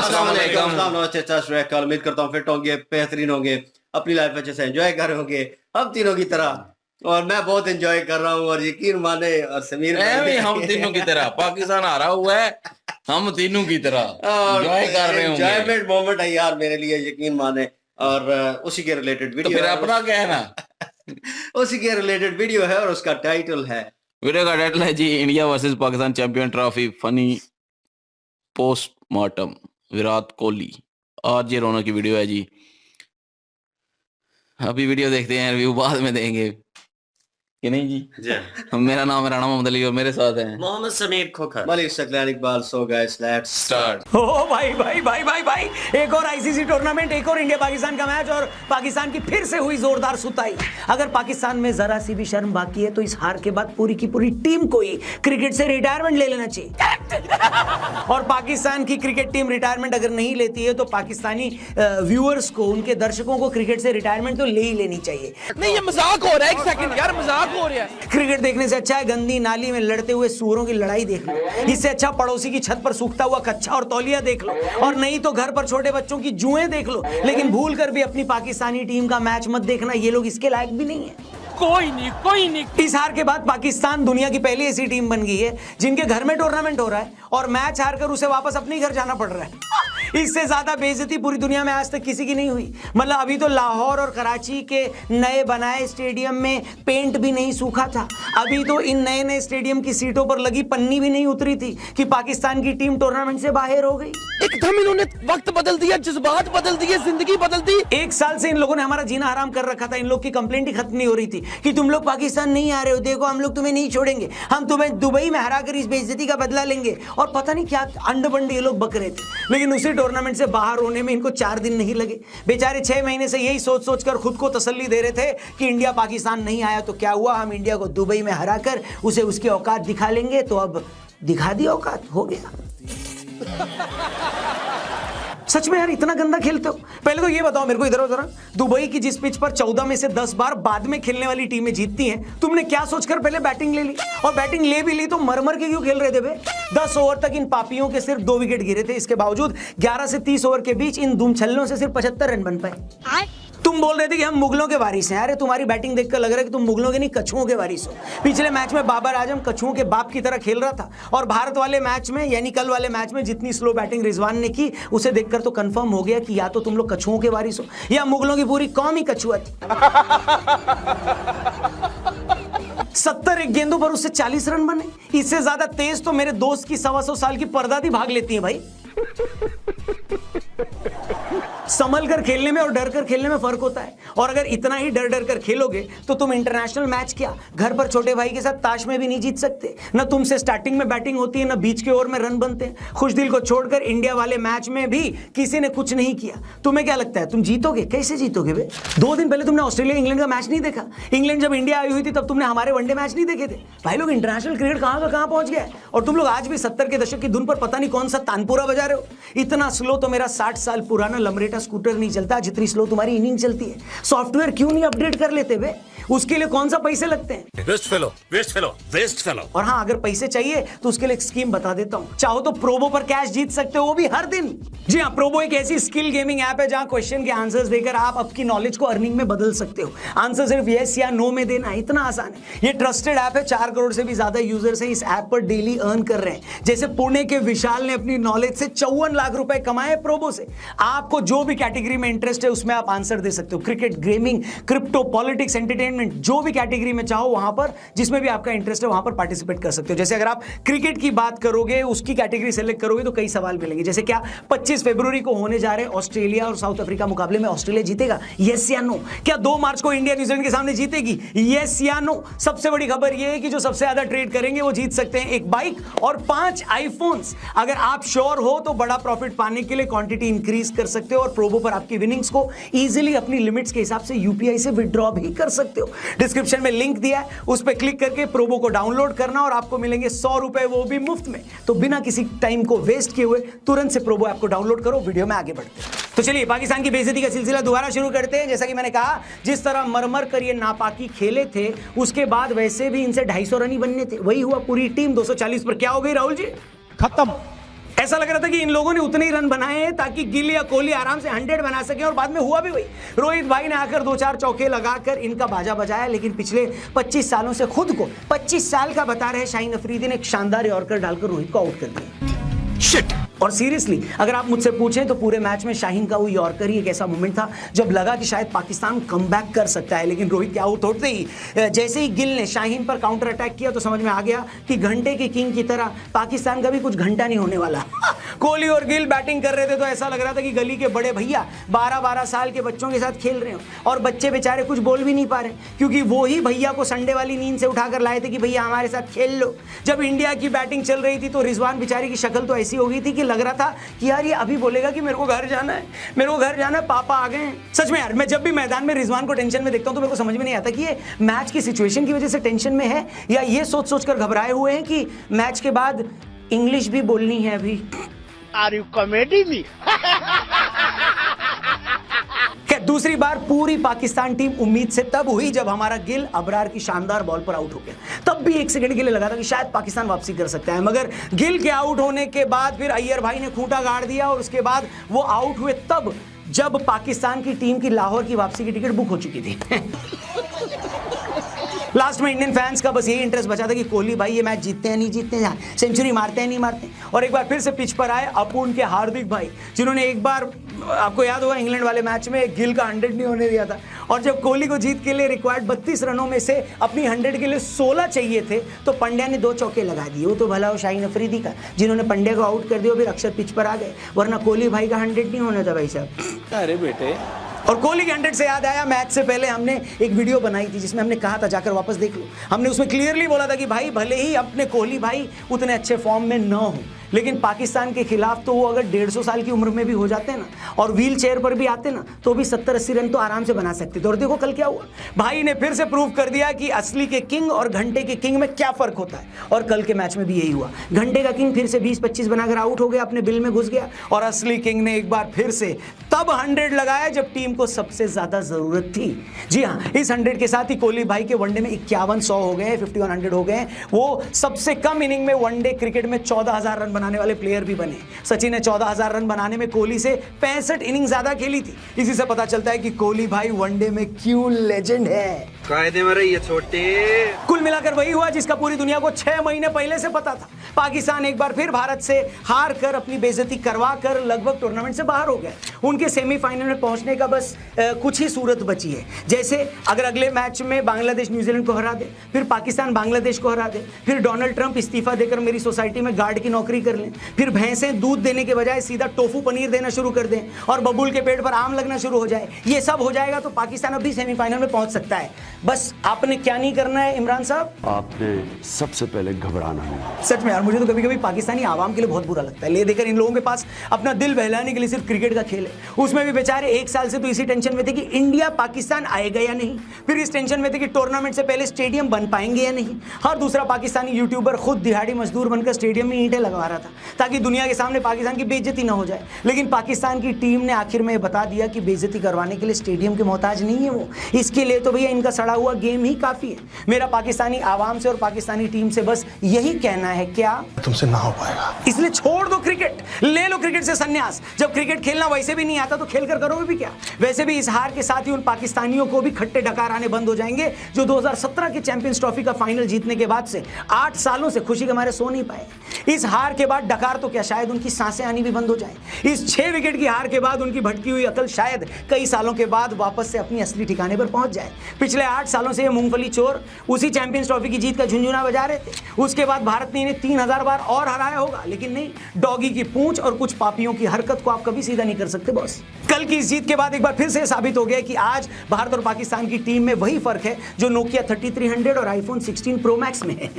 अस्सलाम वालेकुम। उम्मीद करता हूँ फिट होंगे, बेहतरीन होंगे, अपनी लाइफ अच्छे से एंजॉय कर रहे होंगे हम तीनों की तरह। और मैं बहुत एंजॉय कर रहा हूँ और यकीन माने और समीर हम तीनों की तरह पाकिस्तान आ रहा हुआ है, हम तीनों की तरह एंजॉय कर रहे होंगे। एंजॉयमेंट मोमेंट है यार मेरे लिए, यकीन माने। और उसी के रिलेटेड तो वीडियो फिर अपना क्या है ना, उसी के रिलेटेड वीडियो है और उसका टाइटल है, वीडियो का टाइटल है जी India versus Pakistan champion trophy funny postmortem Virat Kohli. आज ये रोना की वीडियो है जी। अभी वीडियो देखते हैं, रिव्यू बाद में देंगे कि नहीं जी। मेरा नाम है राणा मोहम्मद अली और मेरे साथ हैं Mohammad Sameer Khokhar, Malik Saqlain Iqbal. So guys let's start. ओ भाई भाई भाई भाई भाई, एक और आईसीसी टूर्नामेंट, एक और इंडिया पाकिस्तान का मैच और पाकिस्तान की फिर से हुई जोरदार सुताई। अगर पाकिस्तान में जरा सी भी शर्म बाकी है तो इस हार के बाद पूरी की पूरी टीम को ही क्रिकेट से रिटायरमेंट ले लेना चाहिए। और पाकिस्तान की क्रिकेट टीम रिटायरमेंट अगर नहीं लेती है तो पाकिस्तानी व्यूअर्स को, उनके दर्शकों को क्रिकेट से रिटायरमेंट तो ले ही लेनी चाहिए। नहीं, ये मजाक हो रहा है। एक सेकंड यार, मजाक हो रहा है। क्रिकेट देखने से अच्छा है गंदी नाली में लड़ते हुए सूअरों की लड़ाई देख लो। इससे अच्छा पड़ोसी की छत पर सूखता हुआ कच्चा और तौलिया देख लो, और नहीं तो घर पर छोटे बच्चों की जुएं देख लो। लेकिन भूल कर भी अपनी पाकिस्तानी टीम का मैच मत देखना, ये लोग इसके लायक भी नहीं है। कोई नहीं। इस हार के बाद पाकिस्तान दुनिया की पहली ऐसी टीम बन गई है जिनके घर में टूर्नामेंट हो रहा है और मैच हारकर उसे वापस अपने घर जाना पड़ रहा है। इससे ज्यादा बेइज्जती पूरी दुनिया में आज तक किसी की नहीं हुई। मतलब अभी तो लाहौर और कराची के नए बनाए स्टेडियम में पेंट भी नहीं सूखा था, अभी तो इन नए नए स्टेडियम की सीटों पर लगी पन्नी भी नहीं उतरी थी कि पाकिस्तान की टीम टूर्नामेंट से बाहर हो गई। एकदम इन्होंने वक्त बदल दिया, जज्बात बदल दिए, जिंदगी बदल दी। एक साल से इन लोगों ने हमारा जीना हराम कर रखा था। इन लोग की कंप्लेंट ही खत्म नहीं हो रही थी कि तुम लोग पाकिस्तान नहीं आ रहे हो, देखो हम लोग तुम्हें नहीं छोड़ेंगे, हम तुम्हें दुबई में हराकर इस बेइज्जती का बदला लेंगे। और पता नहीं क्या अंड बंड ये लोग बक रहे थे। लेकिन उसी टूर्नामेंट से बाहर होने में इनको 4 दिन नहीं लगे। बेचारे 6 महीने से यही सोच सोच कर खुद को तसल्ली दे रहे थे कि इंडिया पाकिस्तान नहीं आया तो क्या हुआ, हम इंडिया को दुबई में हराकर उसे उसकी औकात दिखा लेंगे। तो अब दिखा दी औकात, हो गया। सच में यार इतना गंदा खेलते हो? पहले तो ये बताओ मेरे को, इधर उधर, दुबई की जिस पिच पर 14 में से 10 बार बाद में खेलने वाली टीमें जीतती हैं, तुमने क्या सोचकर पहले बैटिंग ले ली? और बैटिंग ले भी ली तो मर के क्यों खेल रहे थे बे? 10 ओवर तक इन पापियों के सिर्फ 2 विकेट गिरे थे। इसके बावजूद 11 से 30 ओवर के बीच इन दुमछल्लों से सिर्फ 75 रन बन पाए। तुम बोल रहे थे कि हम मुगलों के वारिस हैं। अरे तुम्हारी बैटिंग देखकर लग रहा है कि तुम मुगलों के नहीं कछुओं के वारिस हो। पिछले मैच में बाबर आजम कछुओं के बाप की तरह खेल रहा था और भारत वाले मैच में, यानी कल वाले मैच में, जितनी स्लो बैटिंग रिजवान ने की उसे देखकर तो कंफर्म हो गया कि या तो तुम लोग कछुओं के वारिस हो या मुगलों की पूरी कौम ही कछुआ थी। 70 गेंदों पर उससे 40 रन बने। इससे ज्यादा तेज तो मेरे दोस्त की 125 साल की परदादी भाग लेती है भाई। संभल कर खेलने में और डर कर खेलने में फर्क होता है। और अगर इतना ही डर डर कर खेलोगे तो तुम इंटरनेशनल मैच क्या, घर पर छोटे भाई के साथ ताश में भी नहीं जीत सकते। न तुमसे स्टार्टिंग में बैटिंग होती है, न बीच के ओवर में रन बनते हैं। खुश दिल को छोड़कर इंडिया वाले मैच में भी किसी ने कुछ नहीं किया। तुम्हें क्या लगता है तुम जीतोगे? कैसे जीतोगे बे? 2 दिन पहले तुमने ऑस्ट्रेलिया इंग्लैंड का मैच नहीं देखा? इंग्लैंड जब इंडिया आई हुई थी तब तुमने हमारे वनडे मैच नहीं देखे थे? भाई लोग इंटरनेशनल क्रिकेट कहां का कहां पहुंच गया है और तुम लोग आज भी 70 के दशक की धुन पर पता नहीं कौन सा तानपुरा बजा रहे हो। इतना स्लो तो मेरा 60 साल पुराना लमरेटा स्कूटर नहीं चलता जितनी स्लो तुम्हारी इनिंग चलती है। सॉफ्टवेयर क्यों नहीं अपडेट कर लेते बे? उसके लिए कौन सा पैसे लगते हैं? Waste fellow. और हाँ, अगर पैसे चाहिए तो उसके लिए एक स्कीम बता देता हूँ। चाहो तो प्रोबो पर कैश जीत सकते हो, वो भी हर दिन। जी हाँ, प्रोबो एक ऐसी स्किल गेमिंग ऐप है जहां क्वेश्चन के आंसर्स देकर आप आपकी नॉलेज को अर्निंग में बदल सकते हो। आंसर सिर्फ यस या नो में देना, इतना आसान है। ये ट्रस्टेड ऐप है, 4 करोड़ से भी ज्यादा यूजर्स हैं इस ऐप पर डेली अर्न कर रहे हैं। जैसे पुणे के विशाल ने अपनी नॉलेज से 54 लाख रुपए कमाए प्रोबो से। आपको जो भी कैटेगरी में इंटरेस्ट है उसमें आप आंसर दे सकते हो। Cricket, gaming, crypto, politics, entertainment, जो भी कैटेगरी में चाहो वहां पर, जिसमें भी आपका इंटरेस्ट है वहां पर पार्टिसिपेट कर सकते हो। जैसे अगर आप क्रिकेट की बात करोगे, उसकी कैटेगरी सेलेक्ट करोगे तो कई सवाल मिलेंगे। जैसे क्या 25 फरवरी को होने जा रहे ऑस्ट्रेलिया और साउथ अफ्रीका मुकाबले में ऑस्ट्रेलिया जीतेगा? यस या नो? क्या 2 मार्च को इंडिया न्यूजीलैंड के सामने जीतेगी? यस या नो? सबसे बड़ी खबर यह है कि जो सबसे ज्यादा ट्रेड करेंगे वो जीत सकते हैं 1 बाइक और 5 आईफोन्स। अगर आप श्योर हो तो बड़ा प्रॉफिट पाने के लिए क्वांटिटी इंक्रीज कर सकते हो और प्रोबो पर आपकी विनिंग्स को इजीली अपनी लिमिट्स के हिसाब से यूपीआई से विड्रॉ भी कर सकते हो। डिस्क्रिप्शन में लिंक दिया है, उस पर क्लिक करके प्रोबो को डाउनलोड करना और आपको मिलेंगे 100 रुपए, वो भी मुफ्त में। तो बिना किसी टाइम को वेस्ट किए हुए तुरंत से प्रोबो ऐप को डाउनलोड करो। वीडियो में आगे बढ़ते हैं। तो चलिए पाकिस्तान की बेइज्जती का सिलसिला दोबारा शुरू करते हैं। जैसा कि मैंने कहा, जिस तरह मरमर कर ये नापाकी खेले थे उसके बाद वैसे भी इनसे 250 रन ही बनने थे। वही हुआ, पूरी टीम 240 पर। क्या हो गई राहुल जी? खत्म। ऐसा लग रहा था कि इन लोगों ने उतने ही रन बनाए हैं ताकि गिल या कोहली आराम से 100 बना सके, और बाद में हुआ भी वही। रोहित भाई ने आकर 2-4 चौके लगाकर इनका बाजा बजाया, लेकिन पिछले 25 सालों से खुद को 25 साल का बता रहे शाहीन अफरीदी ने एक शानदार यॉर्कर डालकर रोहित को आउट कर दिया। शिट। और सीरियसली अगर आप मुझसे पूछें तो पूरे मैच में शाहीन का वो यॉर्कर ही एक ऐसा मोमेंट था जब लगा कि शायद पाकिस्तान कमबैक कर सकता है, लेकिन रोहित के आउट होते ही जैसे ही गिल ने शाहीन पर काउंटर अटैक किया तो समझ में आ गया कि घंटे के किंग की तरह पाकिस्तान का भी कुछ घंटा नहीं होने वाला। कोहली और गिल बैटिंग कर रहे थे तो ऐसा लग रहा था कि गली के बड़े भैया 12-12 साल के बच्चों के साथ खेल रहे हो, और बच्चे बेचारे कुछ बोल भी नहीं पा रहे क्योंकि वो ही भैया को संडे वाली नींद से उठाकर लाए थे कि भैया हमारे साथ खेल लो। जब इंडिया की बैटिंग चल रही थी तो रिजवान बेचारी की शक्ल तो ऐसी हो गई थी कि लग रहा था कि यार ये अभी बोलेगा कि मेरे को घर जाना है, मेरे को घर जाना है, पापा आ गए हैं। सच में यार, मैं जब भी मैदान में रिजवान को टेंशन में देखता हूं तो मेरे को समझ में नहीं आता कि ये मैच की सिचुएशन की वजह से टेंशन में है या ये सोच सोच कर घबराए हुए हैं कि मैच के बाद इंग्लिश भी बोलनी है अभी। Are you comedy me? दूसरी बार पूरी पाकिस्तान टीम उम्मीद से तब हुई जब हमारा गिल अबरार की शानदार बॉल पर आउट हो गया। तब भी 1 सेकंड के लिए लगा था कि शायद पाकिस्तान वापसी कर सकता है, मगर गिल के आउट होने के बाद फिर अय्यर भाई ने खूंटा गाड़ दिया और उसके बाद वो आउट हुए तब जब पाकिस्तान की टीम की लाहौर की वापसी की टिकट बुक हो चुकी थी। लास्ट में इंडियन फैंस का बस यही इंटरेस्ट बचा था कि कोहली भाई ये मैच जीतते हैं नहीं जीतते हैं, सेंचुरी मारते हैं नहीं मारते हैं। और एक बार फिर से पिच पर आए अपुन के हार्दिक भाई, जिन्होंने एक बार आपको याद होगा इंग्लैंड वाले मैच में गिल का 100 नहीं होने दिया था, और जब कोहली को जीत के लिए रिक्वायर्ड 32 रनों में से अपनी 100 के लिए 16 चाहिए थे तो पंड्या ने 2 चौके लगा दिए। वो तो भला हो शाहीन अफरीदी का जिन्होंने पंड्या को आउट कर दिया, फिर अक्षर पिच पर आ गए, वरना कोहली भाई का 100 नहीं होना था भाई साहब। अरे बेटे। और कोहली के 100 से याद आया, मैच से पहले हमने एक वीडियो बनाई थी जिसमें हमने कहा था, जाकर वापस देख लो, हमने उसमें क्लियरली बोला था कि भाई भले ही अपने कोहली भाई उतने अच्छे फॉर्म में न हो, लेकिन पाकिस्तान के खिलाफ तो वो अगर 150 साल की उम्र में भी हो जाते ना और व्हील चेयर पर भी आते ना तो भी 70-80 रन तो आराम से बना सकते थे। और देखो कल क्या हुआ, भाई ने फिर से प्रूव कर दिया कि असली के किंग और घंटे के किंग में क्या फर्क होता है, और कल के मैच में भी यही हुआ। घंटे का किंग फिर से 20-25 बनाकर आउट हो गया, अपने बिल में घुस गया, और असली किंग ने एक बार फिर से तब 100 लगाया जब टीम को सबसे ज्यादा जरूरत थी। जी हाँ, इस 100 के साथ ही कोहली भाई के वनडे में 51-100 हो गए, 51-100 हो गए। वो सबसे कम इनिंग में वनडे क्रिकेट में 14,000 रन बनाने वाले प्लेयर भी बने। सचिन ने 14,000 रन बनाने में कोहली से 65 इनिंग ज्यादा खेली थी। इसी से पता चलता है कि कोहली भाई वनडे में क्यों लेजेंड है। कायदे में रहिए छोटे। कुल मिलाकर वही हुआ जिसका पूरी दुनिया को 6 महीने पहले से पता था। पाकिस्तान एक बार फिर भारत से हार कर अपनी बेइज्जती करवा कर लगभग टूर्नामेंट से बाहर हो गए। उनके सेमीफाइनल में पहुंचने का बस कुछ ही सूरत बची है। जैसे अगर अगले मैच में बांग्लादेश न्यूजीलैंड को हरा दे, फिर पाकिस्तान बांग्लादेश को हरा दे, फिर डोनाल्ड ट्रंप इस्तीफा देकर मेरी सोसाइटी में गार्ड की नौकरी कर लें, फिर भैंसें दूध देने के बजाय सीधा टोफू पनीर देना शुरू कर दें और बबूल के पेट पर आम लगना शुरू हो जाए, ये सब हो जाएगा तो पाकिस्तान अभी सेमीफाइनल में पहुंच सकता है। बस आपने क्या नहीं करना है इमरान साहब, आपने सबसे पहले घबराना है। सच में यार, मुझे तो कभी कभी पाकिस्तानी आवाम के लिए बहुत बुरा लगता है। ले देकर इन लोगों के पास अपना दिल बहलाने के लिए सिर्फ क्रिकेट का खेल है, उसमें भी बेचारे 1 साल से तो इसी टेंशन में थे कि इंडिया पाकिस्तान आएगा या नहीं, फिर इस टेंशन में थे कि टूर्नामेंट से पहले स्टेडियम बन पाएंगे या नहीं। हर दूसरा पाकिस्तानी यूट्यूबर खुद दिहाड़ी मजदूर बनकर स्टेडियम में ईंटें लगवा रहा था ताकि दुनिया के सामने पाकिस्तान की बेइज्जती ना हो जाए, लेकिन पाकिस्तान की टीम ने आखिर में बता दिया कि बेइज्जती करवाने के लिए स्टेडियम के मोहताज नहीं है वो, इसके लिए तो भैया इनका सड़ा हुआ गेम ही काफी है। मेरा पाकिस्तानी आवाम से और पाकिस्तानी टीम से बस यही कहना है, क्या तुमसे ना हो पाएगा, इसलिए छोड़ दो क्रिकेट, ले लो क्रिकेट से संन्यास। जब क्रिकेट खेलना वैसे भी नहीं आता तो खेलकर करोगे भी क्या। वैसे भी इस हार के साथ ही उन पाकिस्तानियों को भी खट्टे डकार आने बंद हो जाएंगे जो 2017 की चैंपियंस ट्रॉफी का फाइनल जीतने के बाद से 8 सालों से खुशी के मारे सो नहीं पाए। इस हार के बाद डकार तो क्या, शायद उनकी सांसें आनी भी बंद हो जाए। इस 6 विकेट की हार के बाद उनकी भटकी हुई अकल शायद कई सालों के बाद वापस से अपनी असली ठिकाने पर पहुंच जाए। पिछले 8 सालों से ये मूंगफली चोर उसी चैंपियंस ट्रॉफी की जीत का झुंझुना बजा रहे थे। उसके बाद भारत ने इन्हें 3000 बार और हराया होगा, लेकिन नहीं, डॉगी की पूंछ और कुछ पापियों की हरकत को आप कभी सीधा नहीं कर सकते बॉस। कल की इस जीत के बाद एक बार फिर से साबित हो गया कि आज भारत और पाकिस्तान की टीम में वही फर्क है जो नोकिया 3300 और आईफोन 16 प्रो मैक्स में है।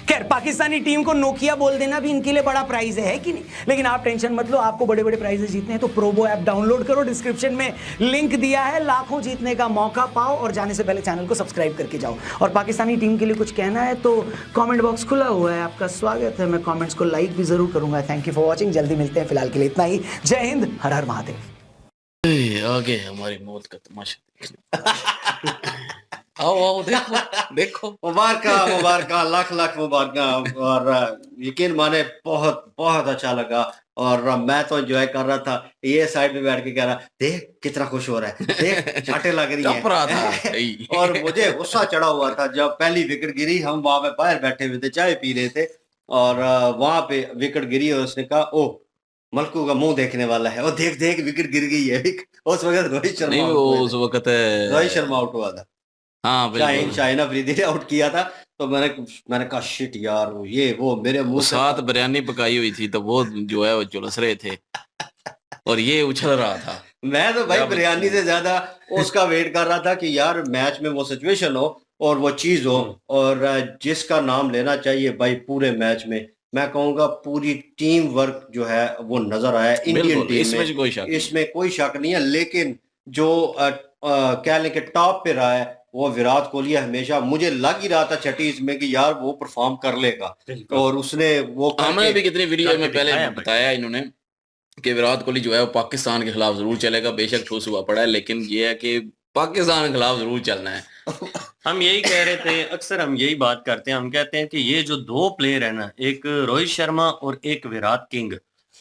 खैर, पाकिस्तानी टीम को नोकिया बोल देना भी इनके लिए बड़ा प्राइज है कि नहीं, लेकिन आप टेंशन मत लो, आपको बड़े बड़े प्राइजेस जीतने हैं तो प्रोबो ऐप डाउनलोड करो, डिस्क्रिप्शन में लिंक दिया है, लाखों जीतने का मौका पाओ और जाने से पहले चैनल को सब्सक्राइब करके जाओ। और पाकिस्तानी टीम के लिए कुछ कहना है तो कमेंट बॉक्स खुला हुआ है, आपका स्वागत है। मैं कमेंट्स को लाइक भी जरूर करूंगा। थैंक यू फॉर वॉचिंग, जल्दी मिलते हैं, फिलहाल के लिए इतना ही। जय हिंद, हर हर महादेव। आगे हमारी मौत का तमाशा आओ आओ देखो देखो। मुबारक मुबारक, लाख लाख मुबारक। और यकीन माने बहुत बहुत अच्छा लगा। और मैं तो एंजॉय कर रहा था, ये साइड में बैठ के कह रहा देख कितना खुश हो रहा है, देख चाटे लग रही चुप रहा था हैं। भाई। और मुझे गुस्सा चढ़ा हुआ था जब पहली विकेट गिरी, हम वहां पे बाहर बैठे हुए थे, चाय पी रहे थे, और वहां पे विकेट गिरी और उसने कहा ओ मलकू का मुंह देखने वाला है, और देख देख विकेट गिर गई है। उस वक्त रोहित शर्मा नहीं आउट वो हुए उस थे। वक्त रोहित शर्मा आउट हुआ था, हाँ बिल्कुल। शाहीन अफरीदी ने आउट किया था। तो मैंने कहा शिट यार, ये वो मेरे वो मुंह से साथ बिरयानी पकाई हुई थी तो वो जो है वो झुलस रहे थे और ये उछल रहा था। मैं तो भाई क्या बिरयानी से ज्यादा उसका वेट कर रहा था कि यार मैच में वो सिचुएशन हो और वो चीज हो, और जिसका नाम लेना चाहिए भाई पूरे मैच में, मैं कहूंगा पूरी टीम वर्क जो है वो नजर आया इंडियन बिल्कुल टीम इसमें में। कोई शक नहीं। इसमें कोई शक नहीं है, लेकिन जो कह लें कि टॉप पे रहा है वो विराट कोहली है। हमेशा मुझे लग ही रहा था छठी इसमें कि यार वो परफॉर्म कर लेगा, और उसने वो हमने भी कितनी वीडियो में करके पहले दिखाया भाई। बताया इन्होंने कि विराट कोहली जो है वो पाकिस्तान के खिलाफ जरूर चलेगा, बेशक ठूस हुआ पड़ा है, लेकिन ये है कि पाकिस्तान के खिलाफ जरूर चलना है। हम यही कह रहे थे, अक्सर हम यही बात करते हैं, हम कहते हैं कि ये जो दो प्लेयर है ना, एक रोहित शर्मा और एक विराट किंग,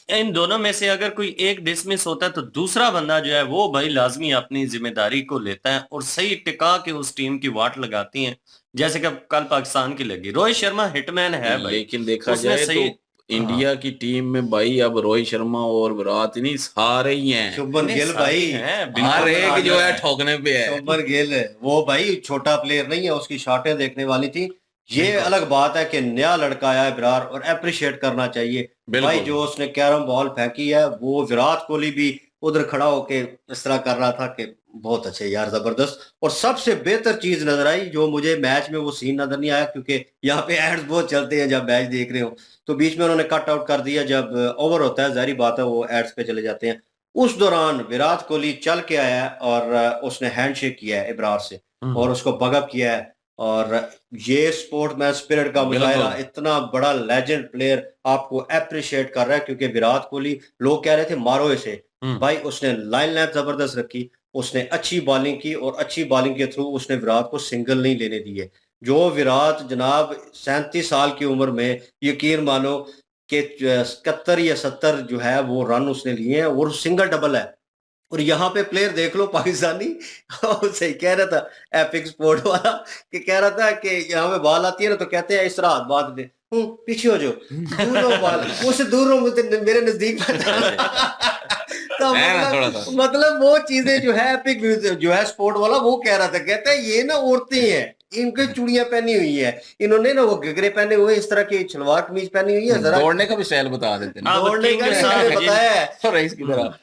इन दोनों में से अगर कोई एक डिसमिस होता है तो दूसरा बंदा जो है वो भाई लाजमी अपनी जिम्मेदारी को लेता है और सही टिका के उस टीम की वाट लगाती है, जैसे कि कल पाकिस्तान की लगी। रोहित शर्मा हिटमैन है भाई, लेकिन देखा उसने जाए सही- तो इंडिया की टीम में भाई अब रोहित शर्मा और विराट नहीं सारे ही हैं। शुभमन गिल भाई है हर बिल्कुल एक जो है ठोकने पे है। शुभमन गिल वो भाई छोटा प्लेयर नहीं है, उसकी शॉटें देखने वाली थी। ये अलग बात है कि नया लड़का आया है विराट, और अप्रिशिएट करना चाहिए बिल्कुल। भाई। जो उसने कैरम बॉल फेंकी है, वो विराट कोहली भी उधर खड़ा होके इस तरह कर रहा था कि बहुत अच्छे यार, जबरदस्त। और सबसे बेहतर चीज नजर आई जो मुझे मैच में, वो सीन नजर नहीं आया क्योंकि यहाँ पे एड्स बहुत चलते हैं जब मैच देख रहे हो, तो बीच में उन्होंने कट आउट कर दिया। जब ओवर होता है जाहिर बात है वो एड्स पे चले जाते हैं। उस दौरान विराट कोहली चल के आया है और उसने हैंडशेक किया है इब्रार से और उसको बगअप किया है। और ये स्पोर्ट्समैन स्पिरिट का मुजाहिरा, बिल्कुल। इतना बड़ा लेजेंड प्लेयर आपको अप्रिशिएट कर रहा है। क्योंकि विराट कोहली, लोग कह रहे थे मारो इसे, भाई उसने लाइन लेंथ जबरदस्त रखी, उसने अच्छी बॉलिंग की, और अच्छी बॉलिंग के थ्रू उसने विराट को सिंगल नहीं लेने दिए। जो विराट जनाब 37 साल की उम्र में, यकीन मानो कि 71 या 70 जो है वो रन उसने लिए हैं, और सिंगल डबल है। और यहाँ पे प्लेयर देख लो पाकिस्तानी, सही कह रहा था एपिक स्पोर्ट वाला, कि कह रहा था कि यहाँ पे बॉल आती है ना तो कहते हैं इस तरह हाथ बांध दे, पीछे हो जाओ, दूर हो बॉल, मुझसे दूर हो, मेरे नजदीक मत आना। तो है ना थोड़ा सा। मतलब वो चीजें जो है एपिक जो है स्पोर्ट वाला वो कह रहा था, कहता है ये ना औरतें हैं, इनके चूड़ियां पहनी हुई है, इन्होंने ना वो घघरे पहने हुए, इस तरह की सलवार कमीज पहनी हुई है, जरा दौड़ने का भी स्टाइल बता देते हैं। अब दौड़ने किंग का भी साहब मैंने जी- बताया है। तो रईस की तरह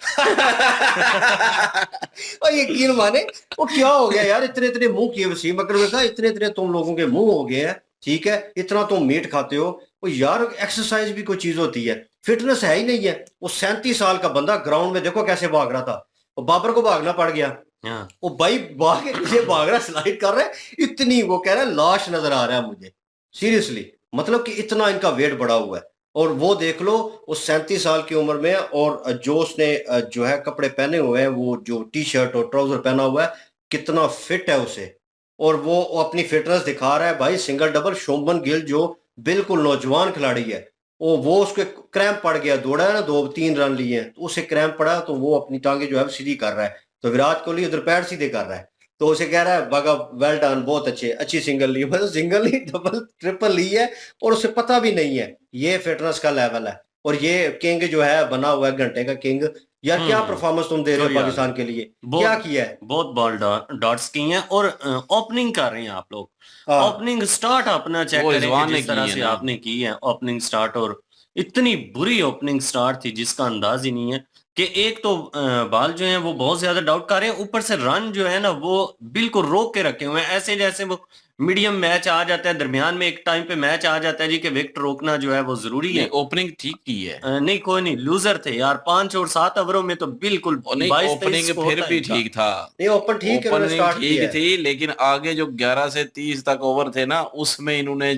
और यकीन माने वो क्या हो गया यार, इतने इतने मुंह किए वसीम अकरम ने कहा, इतने इतने तुम लोगों के मुंह हो गए हैं, ठीक है, इतना तुम मीट खाते हो, वो यार एक्सरसाइज भी कोई चीज होती है, फिटनेस है ही नहीं है। वो 37 साल का बंदा ग्राउंड में देखो कैसे भाग रहा था, वो बाबर को भागना पड़ गया, हाँ। वो भाई भाग के पीछे भाग रहा, स्लाइड कर रहा है, इतनी वो कह रहा है लाश नजर आ रहा है मुझे, सीरियसली, मतलब कि इतना इनका वेट बढ़ा हुआ है। और वो देख लो उस 37 साल की उम्र में, और जो उसने जो है कपड़े पहने हुए हैं, वो जो टी शर्ट और ट्राउजर पहना हुआ है, कितना फिट है उसे, और वो अपनी फिटनेस दिखा रहा है भाई। सिंगल डबल, शुभमन गिल जो बिल्कुल नौजवान खिलाड़ी है, वो उसके क्रैम्प पड़ गया, दौड़ा है ना, 2-3 रन लिए हैं तो उसे क्रैम्प पड़ा, तो वो अपनी टांगे जो है सीधी कर रहा है, तो विराट कोहली उधर पैर सीधे कर रहा है, तो उसे कह रहा है बगा वेल डन, बहुत अच्छी सिंगल ली, मतलब सिंगल नहीं डबल ट्रिपल ली है, और उसे पता भी नहीं है। ये फिटनेस का लेवल है। और ये किंग जो है बना हुआ है घंटे का किंग, यार क्या परफॉर्मेंस तुम दे रहे हो यार, पाकिस्तान के लिए, बहुत- क्या किया है। बहुत बॉल डॉट्स की हैं और ओपनिंग कर रहे हैं आप लोग। हाँ। ओपनिंग स्टार्ट अपना चेक वो करें रिजवान कि ने जिस तरह की है से ना। आपने की है ओपनिंग स्टार्ट, और इतनी बुरी ओपनिंग स्टार्ट थी जिसका अंदाज ही नहीं है कि एक तो बाल जो है वो बहुत ज्यादा डाउट कर रहे हैं, ऊपर से रन जो है ना वो बिल्कुल रोक के रखे हुए हैं, ऐसे जैसे वो मीडियम मैच आ जाता है, दरमियान में एक टाइम पे मैच आ जाता है जी कि विकेट रोकना जो है वो जरूरी है। ओपनिंग ठीक की है। नहीं कोई नहीं, लूजर थे यार, 5 और 7 ओवरों में तो बिल्कुल और नहीं 22-23 ओपनिंग स्कोर फिर था भी इनका। ठीक था। नहीं ओपन ठीक है, उन्होंने ओपनिंग स्टार्ट किया ठीक है। थी, लेकिन आगे जो 11 से 30 तक ओवर थे ना उसमें इन्होंने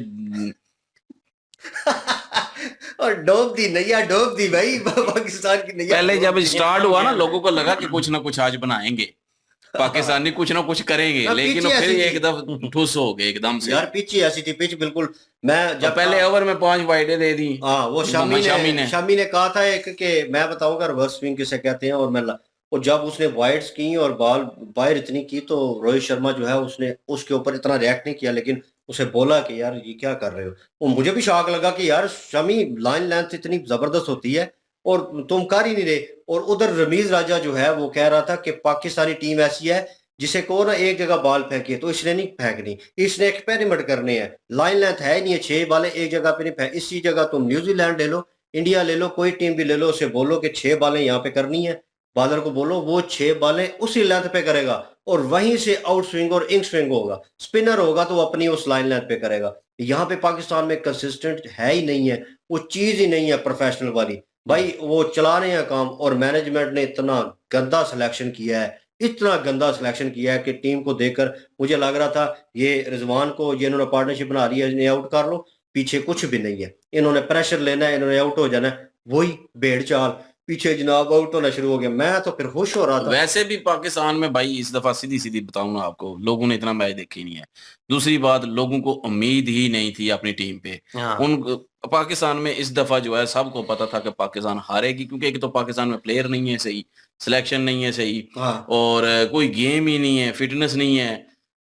और डोब दी नैया, डोब दी भाई पाकिस्तान की नैया। पहले जब स्टार्ट हुआ ना लोगों को लगा कि कुछ ना कुछ आज बनाएंगे, पाकिस्तानी कुछ ना कुछ करेंगे, ना, लेकिन पीछे फिर ऐसी थी। एकदम ठुस हो गए एकदम से। यार पिच ही ऐसी थी, पिच बिल्कुल। मैं तो जब पहले ओवर में 5 वाइडें दे दी हाँ, वो शामी शामी ने कहा था एक कि मैं बताऊंगा रिवर्स स्विंग किसे कहते हैं, और जब उसने वाइड्स की और बॉल बाहर इतनी की तो रोहित शर्मा जो है उसने उसके ऊपर इतना रिएक्ट नहीं किया, लेकिन उसे बोला कि यार ये क्या कर रहे हो। और मुझे भी शौक लगा कि यार शमी लाइन लेंथ इतनी जबरदस्त होती है और तुम कर ही नहीं रहे। और उधर रमीज राजा जो है वो कह रहा था कि पाकिस्तानी टीम ऐसी है जिसे को ना एक जगह बॉल फेंकी तो इसने नहीं फेंकनी, इसने एक्सपेरिमेंट करने हैं। लाइन लेंथ है नहीं है, 6 बालें एक जगह पे नहीं फेंक, इसी जगह तुम न्यूजीलैंड ले लो, इंडिया ले लो, कोई टीम भी ले लो, उसे बोलो कि 6 बालें यहाँ पे करनी है। बॉलर को बोलो वो 6 बालें उसी लेंथ पे करेगा और वहीं से आउट स्विंग और इन स्विंग होगा। स्पिनर होगा तो वो अपनी उस लाइन लेंथ पे करेगा। यहाँ पे पाकिस्तान में कंसिस्टेंट है ही नहीं है, वो चीज ही नहीं है प्रोफेशनल वाली। भाई वो चला रहे हैं काम, और मैनेजमेंट ने इतना गंदा सिलेक्शन किया है, इतना गंदा सिलेक्शन किया है कि टीम को देखकर मुझे लग रहा था ये रिजवान को ये इन्होंने पार्टनरशिप बना रही है, इन्हें आउट कर लो, पीछे कुछ भी नहीं है, इन्होंने प्रेशर लेना है, इन्होंने आउट हो जाना है, वही भेड़ चाल, पीछे जनाब आउट होना शुरू हो गया। मैं तो फिर खुश हो रहा था। वैसे भी पाकिस्तान में भाई इस दफा सीधी सीधी बताऊं ना आपको, लोगों ने इतना मैच देखा ही नहीं है। दूसरी बात, लोगों को उम्मीद ही नहीं थी अपनी टीम पे। हाँ। उन पाकिस्तान में इस दफा जो है सबको पता था कि पाकिस्तान हारेगी, क्योंकि एक तो पाकिस्तान में प्लेयर नहीं है सही, सिलेक्शन नहीं है सही, हाँ और कोई गेम ही नहीं है, फिटनेस नहीं है।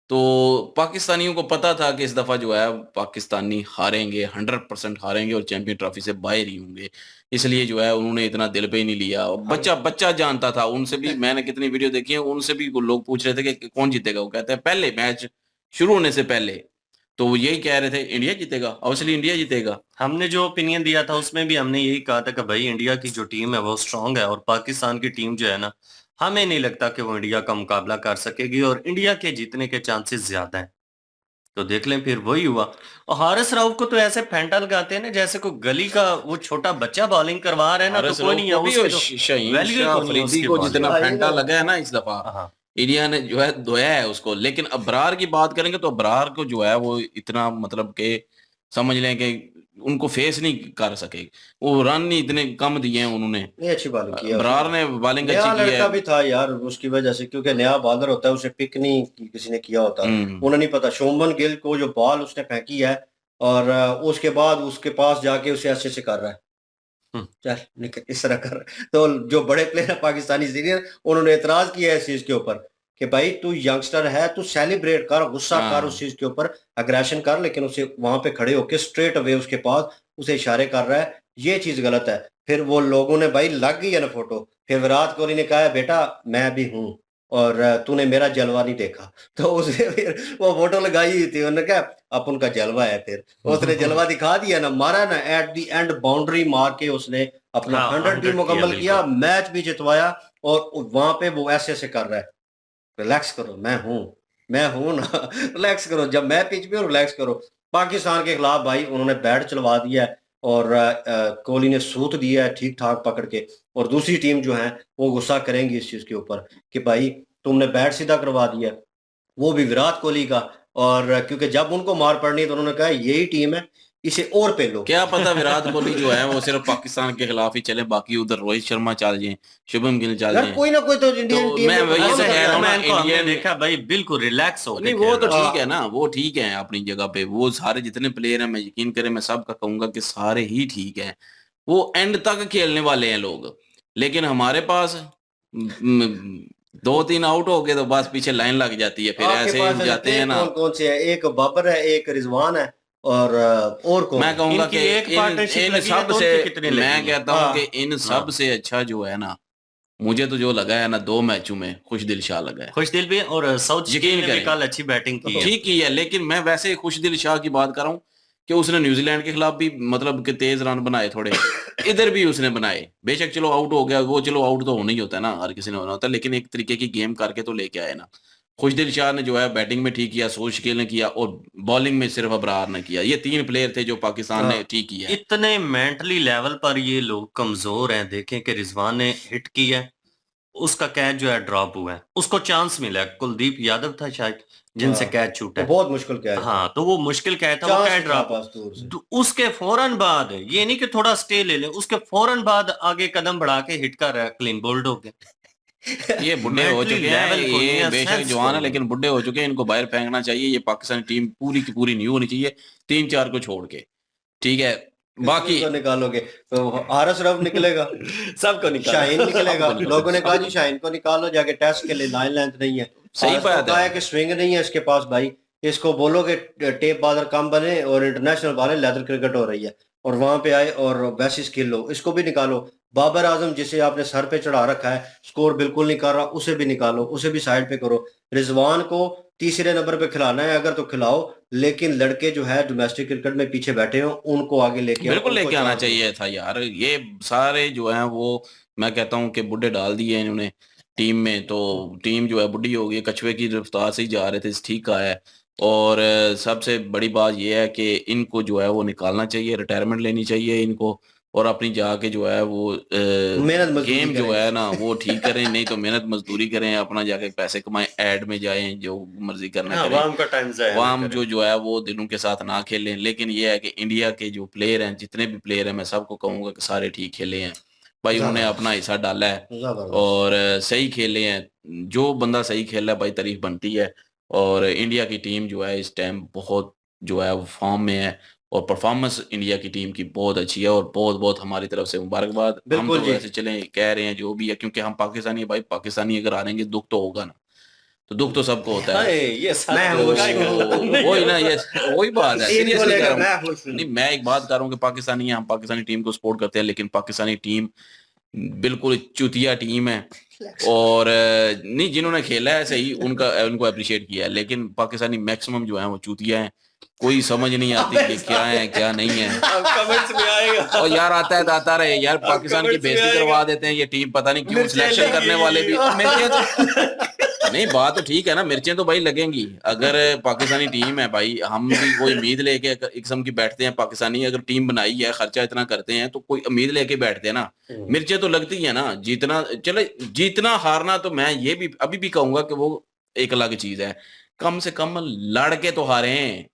तो पाकिस्तानियों को पता था कि इस दफा जो है पाकिस्तानी हारेंगे, 100% हारेंगे और चैंपियन ट्रॉफी से बाहर ही होंगे। इसलिए जो है उन्होंने इतना दिल पे ही नहीं लिया। और बच्चा बच्चा जानता था, उनसे भी मैंने कितनी वीडियो देखी है, उनसे भी लोग पूछ रहे थे कि कौन जीतेगा। वो कहते हैं पहले मैच शुरू होने से पहले तो वो यही कह रहे थे इंडिया जीतेगा, ऑब्वियसली इंडिया जीतेगा। हमने जो ओपिनियन दिया था उसमें भी हमने यही कहा था कि भाई इंडिया की जो टीम है वो स्ट्रांग है, और पाकिस्तान की टीम जो है ना, हमें नहीं लगता कि वो इंडिया का मुकाबला कर सकेगी, और इंडिया के जीतने के चांसेस ज्यादा हैं। तो देख लें, फिर वही हुआ। और हारिस राउफ को तो ऐसे फेंटा लगाते हैं ना जैसे कोई गली का वो छोटा बच्चा बॉलिंग करवा रहा है ना, तो कोई नहीं है शाहीन वैल्यू शाह कोई नहीं है अफरीदी उसकी को bowling। जितना हाँ, ये फेंटा तो- लगा है ना इस दफा, हाँ इंडिया ने जो है धोया है उसको। लेकिन अबरार की बात करेंगे तो अबरार को जो है वो इतना मतलब के समझ लें कि उनको फेस नहीं कर सके, वो रन नहीं इतने कम दिए हैं उन्होंने। नहीं, अच्छी बॉलिंग की है अबरार उसने। ने बॉलिंग नया अच्छी की लड़का है। भी था यार उसकी वजह से, क्योंकि नया बॉलर होता है, उसे पिक नहीं किसी ने किया होता, उन्हें नहीं पता। शुभमन गिल को जो बॉल उसने फेंकी है, और उसके बाद उसके पास जाके उसे ऐसे से कर रहा है, हम्म। चल निकल इस तरह कर। तो जो बड़े प्लेयर है पाकिस्तानी सीनियर, उन्होंने एतराज किया है इस चीज के ऊपर कि भाई तू यंगस्टर है, तू सेलिब्रेट कर, गुस्सा कर उस चीज के ऊपर, अग्रेशन कर, लेकिन उसे वहां पे खड़े होके स्ट्रेट अवे उसके पास उसे इशारे कर रहा है, ये चीज गलत है। फिर वो लोगों ने भाई लग गई है ना फोटो, फिर विराट कोहली ने कहा है बेटा मैं भी हूँ और तूने मेरा जलवा नहीं देखा, तो उसे फिर वो फोटो लगाई हुई थी, उन्होंने कहा अब उनका जलवा है, फिर उसने जलवा दिखा दिया ना, मारा ना एट दी एंड बाउंड्री मार के उसने अपना हाँ, 100 भी 100 मुकम्मल किया, किया, मैच भी जितवाया। और वहां पे वो ऐसे ऐसे कर रहा है, रिलैक्स करो, मैं हूं ना रिलैक्स करो, जब मैं पिच पे हूं रिलैक्स करो। पाकिस्तान के खिलाफ भाई उन्होंने बैट चलवा दिया है, और कोहली ने सूत दिया है ठीक ठाक पकड़ के, और दूसरी टीम जो है वो गुस्सा करेंगी इस चीज के ऊपर कि भाई तुमने बैट सीधा करवा दिया, वो भी विराट कोहली का। और क्योंकि जब उनको मार पड़नी तो उन्होंने कहा यही टीम है, इसे और पे लो। क्या पता विराट कोहली जो है वो सिर्फ पाकिस्तान के खिलाफ ही चले, बाकी उधर रोहित शर्मा चल जाए, शुभम गिल चल यार जाए। कोई ना कोई तो इंडियन तो टीम मैं में वही काम से कर कह रहा हूँ रहा है। ना, को हमने इंडियन देखा भाई बिल्कुल रिलैक्स हो नहीं, वो तो ठीक है ना, वो ठीक है अपनी जगह पे। वो सारे जितने प्लेयर हैं, मैं यकीन करें मैं सबका कहूंगा कि सारे ही ठीक हैं, वो एंड तक खेलने वाले हैं लोग। लेकिन हमारे पास 2-3 आउट हो गए तो बस पीछे लाइन लग जाती है, फिर आपके ऐसे पास ही जाते हैं ना। कौन कौन से हैं? एक बाबर है, एक रिजवान है, और कौन? मैं कहूंगा इनकी कि एक partnership इन लगी है सब तो से उनकी कितनी लगी मैं है? कहता हूँ हाँ, कि इन सब से अच्छा जो है ना, मुझे तो जो लगा है ना 2 मैचों में खुशदिल शाह लगा है। खुशदिल भी, और साउथ यकीन ने भी करें। कल अच्छी बैटिंग की है। ठीक ही है, लेकिन मैं वैसे खुशदिल शाह की बात कर रहा हूँ कि उसने न्यूजीलैंड के खिलाफ भी मतलब कि तेज रन बनाए थोड़े, इधर भी उसने बनाए। बेशक चलो आउट हो गया वो, चलो आउट तो होना ही होता है ना, हर किसी ने होना होता है, लेकिन एक तरीके की गेम करके तो लेके आए ना। खुशदिल शाह ने जो है बैटिंग में ठीक किया, सोशकिल ने किया, और बॉलिंग में सिर्फ अबरार ने किया। ये 3 प्लेयर थे जो पाकिस्तान ने ठीक किया है। इतने मेंटली लेवल पर ये लोग कमजोर हैं। देखें कि रिजवान ने हिट किया है, उसका कैच जो है ड्रॉप हुआ है, उसको चांस मिला है। कुलदीप यादव था शायद जिनसे हाँ, कैच छूटा वो है। बहुत मुश्किल क्या है, हाँ, तो वो मुश्किल कैच था, वो चांस कैच था ड्रॉप। पास दूर से। उसके फौरन बाद, ये नहीं कि थोड़ा स्टे ले ले, उसके फौरन बाद आगे कदम बढ़ा के हिट कर रहा है, क्लीन बोल्ड हो गया। ये बुढ़े हो Mentally चुके हैं, level को नहीं ये है, बेशक sense जवान को है लेकिन बुढ़े हो चुके हैं, इनको बाहर फेंकना चाहिए। ये पाकिस्तानी टीम पूरी की पूरी न्यू होनी चाहिए, 3-4 को छोड़ के, ठीक है। बाकी किसको निकालोगे? तो हारिस रऊफ निकलेगा, सबको निकालो। शाहीन निकलेगा। सबको निकालो, लोगों ने कहा सबको। जी शाहीन को निकालो जाके, टेस्ट के लिए लाइन लेंथ नहीं है। सही हारिस को बात कहा है। है कि स्विंग नहीं है इसके पास भाई, इसको बोलो कि टेप बॉलर कम बने और इंटरनेशनल वाले लेदर क्रिकेट हो रही है और वहां पे आए और वैसी स्किल लो, इसको भी निकालो। बाबर आजम जिसे आपने सर पे चढ़ा रखा है, स्कोर बिल्कुल नहीं कर रहा, उसे भी निकालो, उसे भी साइड पे करो। रिजवान को तीसरे नंबर पे खिलाना है अगर तो खिलाओ, लेकिन लड़के जो है डोमेस्टिक क्रिकेट में पीछे बैठे हो उनको आगे लेके आओ, बिल्कुल उनको लेके आना चांस दो। चाहिए था यार। ये सारे जो हैं वो, मैं कहता हूँ कि बुढ़े डाल दिए इन्होंने टीम में, तो टीम जो है बुढ़ी हो गई, कछुए की रफ्तार से ही जा रहे थे, ठीक कहा है। और सबसे बड़ी बात ये है कि इनको जो है वो निकालना चाहिए, रिटायरमेंट लेनी चाहिए इनको, और अपनी जाके जो है वो मेहनत मजदूरी गेम जो करें। है ना वो ठीक करें, नहीं तो मेहनत मजदूरी करें, अपना जाके पैसे कमाएं, एड में जाएं, जो मर्जी करना हाँ, करें। आवाम का टाइम जाया ना वाम करें। जो है वो दिलों के साथ ना खेलें। लेकिन ये है कि इंडिया के जो प्लेयर हैं, जितने भी प्लेयर हैं, मैं सबको कहूंगा कि सारे ठीक खेले हैं भाई, उन्होंने जबरदस्त, अपना हिस्सा डाला है जबरदस्त। और सही खेले हैं। जो बंदा सही खेला है भाई, तारीफ बनती है। और इंडिया की टीम जो है इस टाइम बहुत जो है वो फॉर्म में है, और परफॉर्मेंस इंडिया की टीम की बहुत अच्छी है, और बहुत बहुत हमारी तरफ से मुबारकबाद। हम बिल्कुल तो जी। वैसे चले कह रहे हैं जो भी है, क्योंकि हम पाकिस्तानी है भाई, पाकिस्तानी अगर हारेंगे दुख तो होगा ना, तो दुख तो सबको होता हाँ, है। ये साथ मैं तो खुश क्या हूँ। करता हमने। वही ना, ये वही बात है, टीम को सीरियसली कह लेकर रहा मैं हूँ। खुश हूँ। नहीं, मैं एक बात कर रहा हूँ कि पाकिस्तानी है, हम पाकिस्तानी टीम को सपोर्ट करते हैं, लेकिन पाकिस्तानी टीम बिल्कुल चूतिया टीम है। और नहीं, जिन्होंने खेला है सही, उनको अप्रिशिएट किया है, लेकिन पाकिस्तानी मैक्सिमम जो है वो चूतिया है। कोई समझ नहीं आती कि क्या है क्या नहीं है। अब कमेंट्स में आएगा। और यार आता है तो आता रहे यार, अब पाकिस्तान की comments में बेइज्जती आएगा। करवा देते हैं ये टीम, पता नहीं क्यों। मिर्चें सिलेक्शन करने वाले भी मिर्चें लगेंगी। नहीं, बात तो ठीक है ना, मिर्चें तो भाई लगेंगी। अगर पाकिस्तानी टीम है भाई, हम भी कोई उम्मीद लेके एक किस्म की बैठते हैं। पाकिस्तानी अगर टीम बनाई है, खर्चा इतना करते हैं, तो कोई उम्मीद लेके बैठते हैं ना, मिर्चें तो लगती है ना। जीतना चले, जीतना हारना तो मैं ये भी अभी भी कहूंगा कि वो एक अलग चीज है। कम से कम लड़ के तो हारे हैं,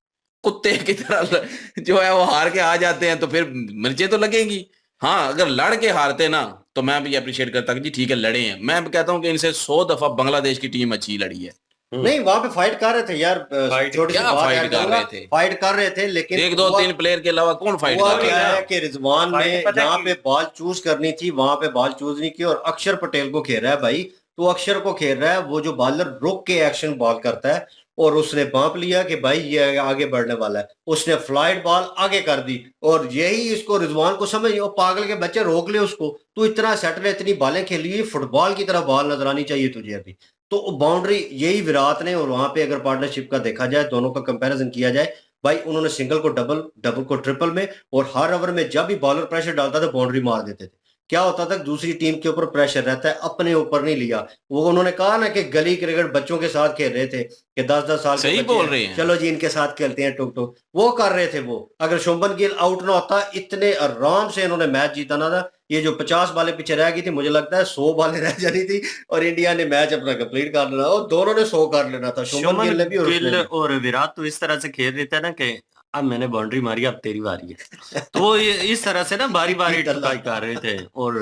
कुत्ते की तरह जो है वो हार के आ जाते हैं, तो फिर मिर्चें तो लगेंगी। हाँ, अगर लड़ के हारते ना, तो मैं भी अप्रिशिएट करता कि जी ठीक है लड़े हैं। मैं कहता हूँ कि इनसे 100 दफा बांग्लादेश की टीम अच्छी लड़ी है। नहीं, वहां पे फाइट कर रहे थे यार, फाइट छोटी सी क्या बात फाइट ऐड कर करूंगा, रहे थे? फाइट कर रहे थे, लेकिन एक दो हुआ तीन प्लेयर के अलावा कौन फाइट हुआ कर क्या रहा है है? कि रिजवान ने फाइट पता जहाँ है पे बॉल चूज करनी थी वहां पे बॉल चूज नहीं की, और अक्षर पटेल को खेल रहा है भाई। तो अक्षर को खेल रहा है, वो जो बॉलर रुक के एक्शन बॉल करता है, और उसने पांप लिया कि भाई ये आगे बढ़ने वाला है, उसने फ्लाइट बॉल आगे कर दी। और यही इसको रिजवान को समझ, वो पागल के बच्चे रोक ले उसको, तू इतना सेटल है, इतनी बॉलें खेली हुई, फुटबॉल की तरह बॉल नजर आनी चाहिए तुझे अभी। तो बाउंड्री यही विराट ने, और वहां पे अगर पार्टनरशिप का देखा जाए, दोनों का कंपैरिजन किया जाए भाई, उन्होंने सिंगल को डबल, डबल को ट्रिपल में, और हर ओवर में जब भी बॉलर प्रेशर डालता था बाउंड्री मार देते थे। क्या होता था, दूसरी टीम के ऊपर प्रेशर रहता है, अपने ऊपर नहीं लिया। वो उन्होंने कहा ना कि गली क्रिकेट बच्चों के साथ खेल रहे थे, कि 10-10 साल के सही बच्चे बोल हैं, रहे हैं। चलो जी इनके साथ खेलते हैं टुक टुक, वो कर रहे थे वो। अगर शुभमन गिल आउट ना होता, इतने आराम से इन्होंने मैच जीताना था। ये जो 50 बालें पीछे रह गई थी, मुझे लगता है 100 बालें रह जानी थी, और इंडिया ने मैच अपना कंप्लीट कर लेना, और दोनों ने 100 कर लेना था, शुभमन शुभमन गिल ने भी और उसने गिल भी। और विराट तो इस तरह से खेल रहे थे ना कि अब मैंने बाउंड्री मारी, अब तेरी बारी है। तो वो ये इस तरह से ना बारी बारी टुकाई कर रहे थे। और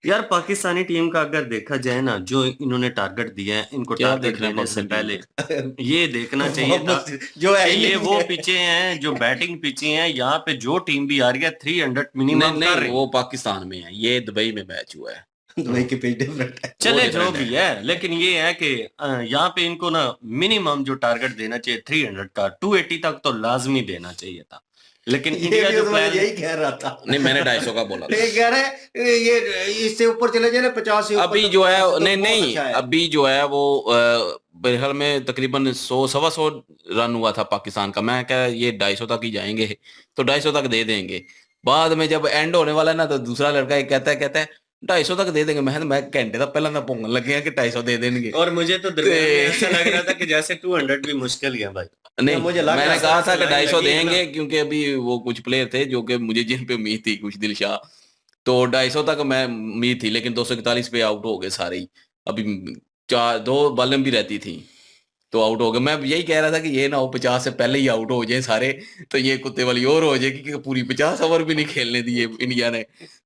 यार पाकिस्तानी टीम का अगर देखा जाए ना, जो इन्होंने टारगेट दिया है, इनको क्या टारगेट देखना है देने से पाकिस्तानी पहले ये देखना चाहिए था जो है कि ही ये नहीं वो है। पिचे हैं जो बैटिंग पिचे हैं, यहाँ पे जो टीम भी आ रही है 300 नहीं मिनिमम कर नहीं, रही वो पाकिस्तान में है, ये दुबई में मैच हुआ है। दुबई के पिच डिफरेंट है। चले वो जो different भी है। लेकिन ये है कि यहाँ पे इनको ना मिनिमम जो टारगेट देना चाहिए 300 का, 280 तक तो लाजमी देना चाहिए था। लेकिन ये इंडिया भी जो तो मैं प्लान यही कह रहा था। नहीं, मैंने 250 का बोला था। ये कह रहे हैं ये इससे ऊपर चले जाए ना, 50 से ऊपर अभी तो जो है, तो नहीं बहुत नहीं, अच्छा है। अभी जो है वो मेरे ख्याल में तकरीबन 100-125 रन हुआ था पाकिस्तान का। मैं क्या, ये 250 तक ही जाएंगे, तो 250 तक दे देंगे। बाद में जब एंड होने वाला है ना, तो दूसरा लड़का एक कहता है 250 तक दे देंगे। मैं घंटे तक पहले ना पोंगन लगे हैं कि 250 दे देंगे। और मुझे तो दरमियान में ऐसा लग रहा था कि जैसे 200 भी मुश्किल ही है भाई। नहीं, मुझे लग मैंने रहा कहा था कि लाइन 250 लगी है ना। देंगे, क्योंकि अभी वो कुछ प्लेयर थे जो कि मुझे जिन पे उम्मीद थी, कुछ दिल शाह, तो 250 तक मैं उम्मीद थी, लेकिन 241 पे आउट हो गए सारे ही। अभी 2 बॉलें भी रहती थी। तो आउट हो गए। मैं यही कह रहा था कि ये ना हो 50 से पहले ही आउट हो जाए सारे, तो ये कुत्ते वाली और हो जाएगी कि पूरी 50 ओवर भी नहीं खेलने दिए इंडिया ने।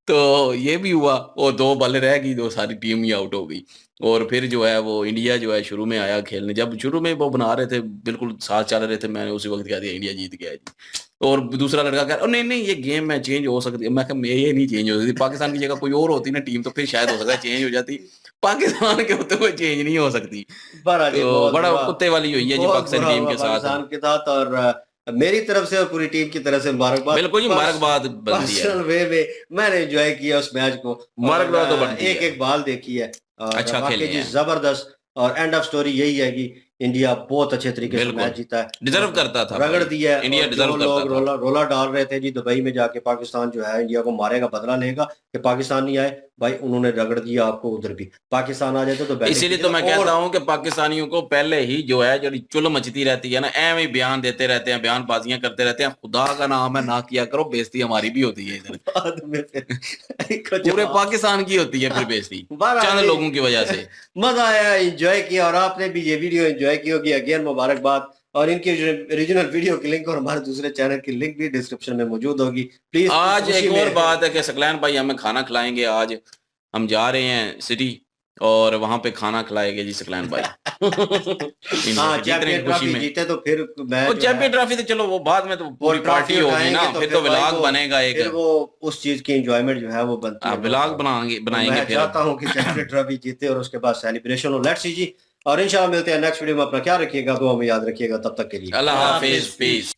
तो ये भी हुआ और 2 बॉलें रह गई, तो सारी टीम ही आउट हो गई। और फिर जो है वो इंडिया जो है शुरू में आया खेलने, जब शुरू में वो बना रहे थे बिल्कुल साथ चल रहे थे, मैंने उसी वक्त कह दिया इंडिया जीत गया है जी। और दूसरा लड़का कह रहा नहीं नहीं ये गेम है चेंज हो सकती है। मैं कहा ये नहीं चेंज हो सकती, पाकिस्तान की जगह कोई और होती ना टीम तो फिर शायद हो सकता है चेंज हो जाती, पाकिस्तान के होते हुए चेंज नहीं हो सकती। बड़ा जी, तो बहुत बड़ा बुरा, कुत्ते वाली हुई है जी बहुत पाकिस्तान बुरा टीम हुआ के साथ। पाकिस्तान के साथ। और मेरी तरफ से और पूरी टीम की तरफ से मुबारकबाद। बिल्कुल जी, मुबारकबाद बनती है। पर्सनल वे में मैंने एंजॉय किया उस मैच को। मुबारकबाद तो बनती एक है। एक बाल देखी है और अच्छा वाकई खेले जी हैं। जबरदस्त। और एंड ऑफ स्टोरी यही है कि इंडिया बहुत अच्छे तरीके से बिल्कुल। मैच जीता है, डिजर्व करता था रगड़ भाई। दिया है। इंडिया और जो डिजर्व करता लोग था। रोला रोला डाल रहे थे जी दुबई में जाके पाकिस्तान जो है इंडिया को मारेगा, बदला लेगा कि पाकिस्तान नहीं आए, भाई उन्होंने रगड़ दिया आपको। उधर भी पाकिस्तान आ जाते तो बैटिंग इसीलिए की तो मैं जगह कहता और हूं कि पाकिस्तानियों को पहले ही जो है जो चुल मचती रहती है ना, एवं ही बयान देते रहते हैं, बयानबाजियां करते रहते हैं, खुदा का नाम है ना किया करो, बेइज्जती हमारी भी होती है इधर। बाद में फिर पूरे पाकिस्तान की होती है फिर बेइज्जती चंद लोगों की वजह से। मजा आया, एंजॉय किया। और आपने भी ये वीडियो एंजॉय की होगी, अगेन मुबारकबाद। और इनकी ओरिजिनल वीडियो की लिंक और हमारे दूसरे चैनल की लिंक भी डिस्क्रिप्शन में मौजूद होगी, प्लीज। आज एक और बात है कि सकलैन भाई हमें खाना खिलाएंगे। आज हम जा रहे हैं सिटी और वहां पे खाना खिलाएंगे जी सकलैन भाई। हाँ, चैंपियन ट्रॉफी जीते तो फिर मैं वो चैंपियन ट्रॉफी तो चलो वो बाद में तो पूरी पार्टी होगी ना, फिर तो व्लॉग बनेगा एक, फिर वो उस चीज की एंजॉयमेंट जो है वो बनती है। व्लॉग बनाएंगे मैं फिर। चाहता हूँ कि चैंपियन ट्रॉफी जीते और उसके बाद सेलिब्रेशन हो। लेट्स सी जी। और इंशाल्लाह मिलते हैं नेक्स्ट वीडियो में। अपना ख्याल रखिएगा, तो हमें याद रखिएगा। तब तक के लिए अल्लाह हाफिज, पीस।